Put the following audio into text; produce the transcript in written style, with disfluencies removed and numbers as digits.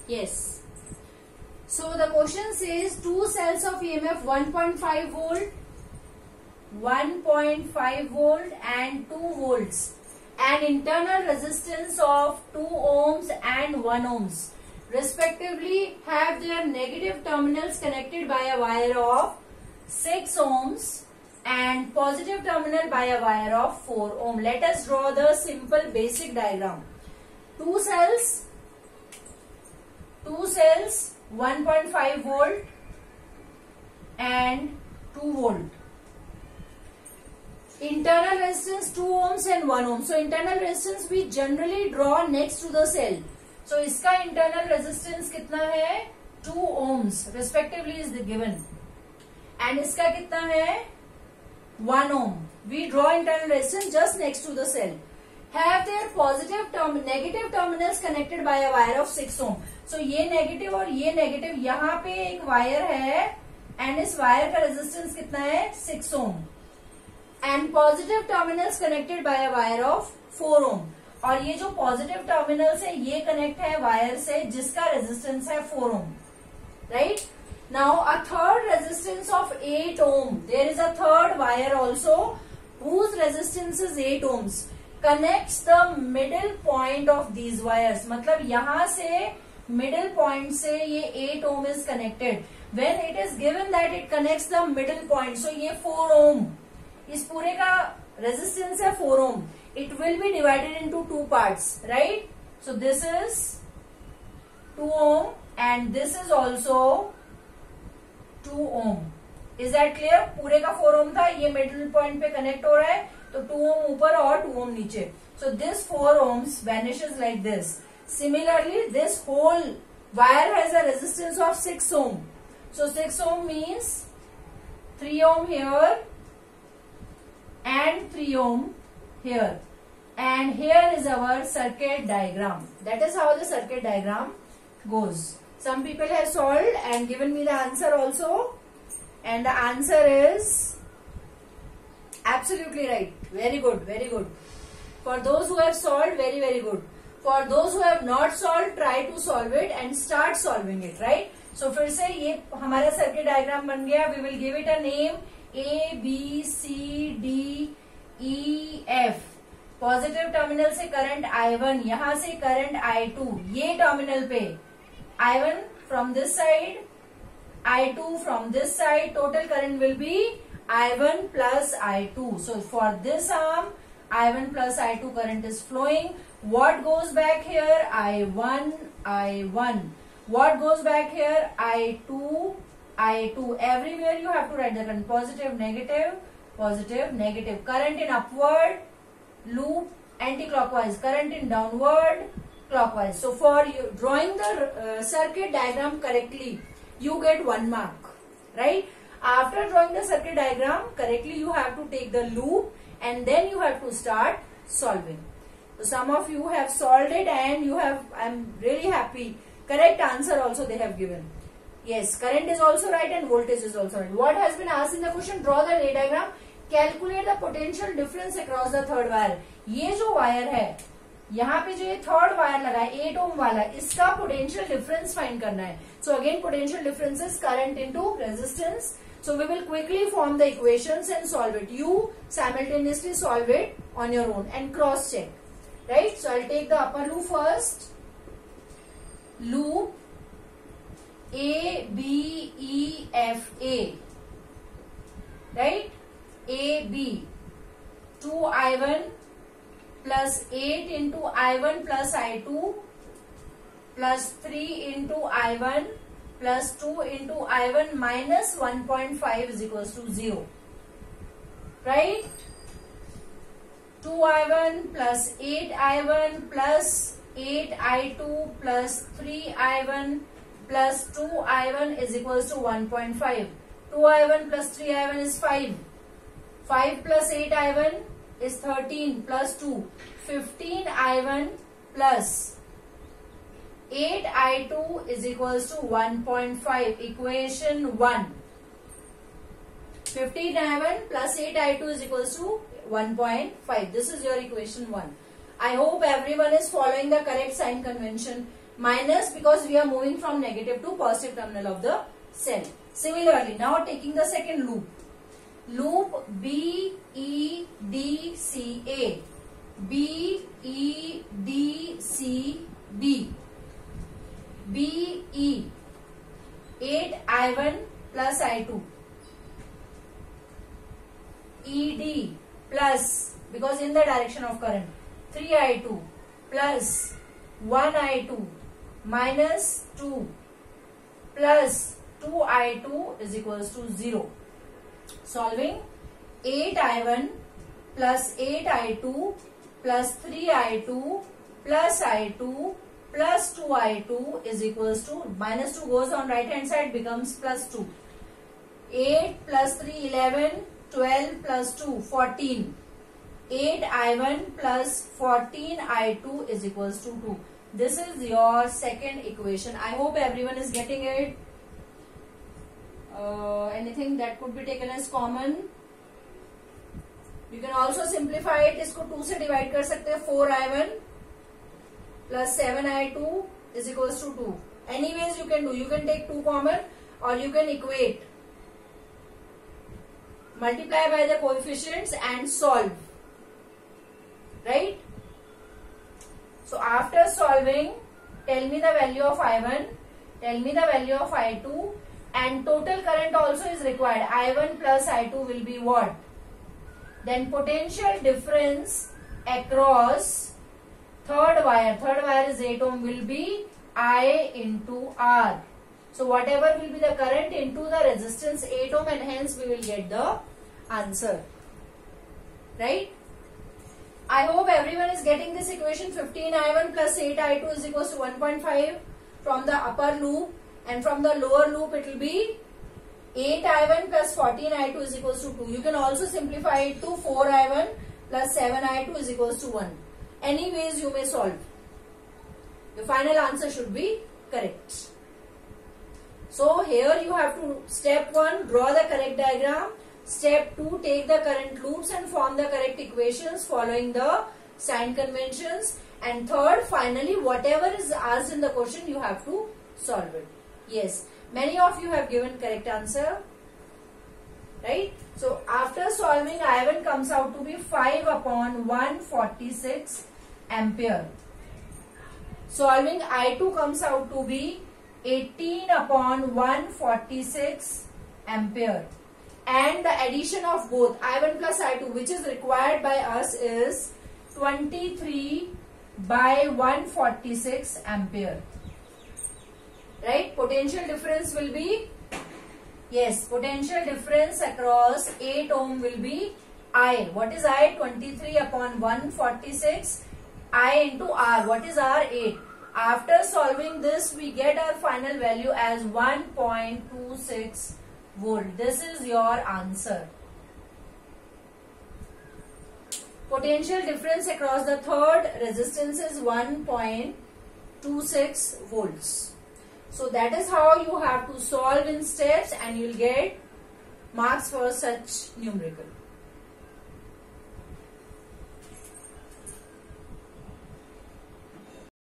Yes. So the question says two cells of EMF 1.5 volt, 1.5 volt and 2 volts, and internal resistance of 2 ohms and 1 ohms respectively have their negative terminals connected by a wire of 6 ohms and positive terminal by a wire of 4 ohm. Let us draw the simple basic diagram. Two cells 1.5 volt and 2 volt. Internal resistance 2 ohms and 1 ohm. So internal resistance we generally draw next to the cell. So इसका internal resistance कितना है? 2 ohms respectively is given. And इसका कितना है? 1 ohm. We draw internal resistance just next to the cell. Have their negative terminals connected by a wire of 6 ohm. So ये negative और ये negative, यहाँ पे एक wire है and इस wire का resistance कितना है? 6 ohm. And positive terminals connected by a wire of 4 ohm. और ये जो positive terminals है ये connect है wire से जिसका resistance है 4 ohm. Right? Now a third resistance of 8 ohm. There is a third wire also whose resistance is 8 ohms. Connects the middle point of these wires. मतलब यहाँ से middle point से ये 8 ohm is connected. When it is given that it connects the middle point, so ये 4 ohm. इस पूरे का resistance है 4 ohm. It will be divided into two parts, right? So this is 2 ohm and this is also 2 ohm. Is that clear? पूरे का 4 ohm था, ये middle point पे connect हो रहा है, तो 2 ohm ऊपर और 2 ohm नीचे. So this 4 ohms vanishes like this. Similarly, this whole wire has a resistance of 6 ohm. So 6 ohm means 3 ohm here and 3 ohm here. And here is our circuit diagram. That is how the circuit diagram goes. Some people have solved and given me the answer also. And the answer is absolutely right. Very good, very good. For those who have solved, very, very good. For those who have not solved, try to solve it and start solving it, right? So फिर से ये हमारा circuit diagram बन गया. We will give it a name A, B, C, D, E, F. Positive terminal से current I1, यहां से current I2, ये टर्मिनल पे I1 from this side, I2 from this side, total current will be I1 plus I2. So for this arm I1 plus I2 current is flowing. What goes back here? I1, I1. What goes back here? I2, I2. Everywhere you have to write the current. Positive, negative, positive, negative. Current in upward loop, anti-clockwise. Current in downward, clockwise. So for you drawing the circuit diagram correctly, you get 1 mark. Right? After drawing the circuit diagram correctly, you have to take the loop and then you have to start solving. So some of you have solved it and you have, I'm really happy. Correct answer also they have given. Yes, current is also right and voltage is also right. What has been asked in the question? Draw the ray diagram. Calculate the potential difference across the third wire. ये जो wire है, यहाँ पे जो ये third wire लगा है 8 ohm वाला, इसका potential difference find करना है. So again potential difference is current into resistance. So we will quickly form the equations and solve it. You simultaneously solve it on your own and cross check. Right? So I'll take the upper loop first. Loop A, B, E, F, A. Right? A, B. 2I1 plus 8 into I1 plus I2 plus 3 into I1 plus 2 into I1 minus 1.5 is equals to 0. Right? 2I1 plus 8I1 plus 8I2 plus 3I1 plus 2I1 is equals to 1.5. 2I1 plus 3I1 is 5. 5 plus 8I1 is 13 plus 2. 15I1 plus 8I2 is equals to 1.5. Equation 1. 15I1 plus 8I2 is equals to 1.5. This is your equation 1. I hope everyone is following the correct sign convention. minus because we are moving from negative to positive terminal of the cell. Similarly, now taking the second loop. Loop BEDCA, BEDCB, BE, 8I1 plus I2, ED plus, because in the direction of current, 3I2 plus 1I2 minus 2 plus 2I2 is equals to 0. Solving 8I1 plus 8I2 plus 3I2 plus I2 plus 2I2 is equals to, minus 2 goes on right hand side, becomes plus 2. 8 plus 3, 11, 12 plus 2, 14. 8I1 plus 14I2 is equals to 2. This is your second equation. I hope everyone is getting it. Anything that could be taken as common? You can also simplify it. इसको 2 से divide कर सकते हैं. 4I1 plus 7I2 is equals to 2. Anyways you can do. You can take 2 common or you can equate. Multiply by the coefficients and solve. Right? So after solving, tell me the value of I1, tell me the value of I2, and total current also is required. I1 plus I2 will be what? Then potential difference across third wire is 8 ohm, will be I into R. So whatever will be the current into the resistance 8 ohm, and hence we will get the answer. Right? I hope everyone is getting this equation. 15I1 plus 8I2 is equals to 1.5 from the upper loop, and from the lower loop it will be 8I1 plus 14I2 is equals to 2. You can also simplify it to 4I1 plus 7I2 is equals to 1. Anyways you may solve. The final answer should be correct. So here you have to, step 1, draw the correct diagram. Step 2, take the current loops and form the correct equations following the sign conventions. And third, finally, whatever is asked in the question, you have to solve it. Yes, many of you have given correct answer. Right? So, after solving, I1 comes out to be 5 upon 146 ampere. Solving, I2 comes out to be 18 upon 146 ampere. And the addition of both I1 plus I2, which is required by us, is 23 by 146 ampere. Right? Potential difference will be, yes, potential difference across 8 ohm will be I. What is I? 23 upon 146. I into R. What is R? 8. After solving this, we get our final value as 1.26 volt. This is your answer. Potential difference across the third resistance is 1.26 volts. So that is how you have to solve in steps, and you will get marks for such numerical.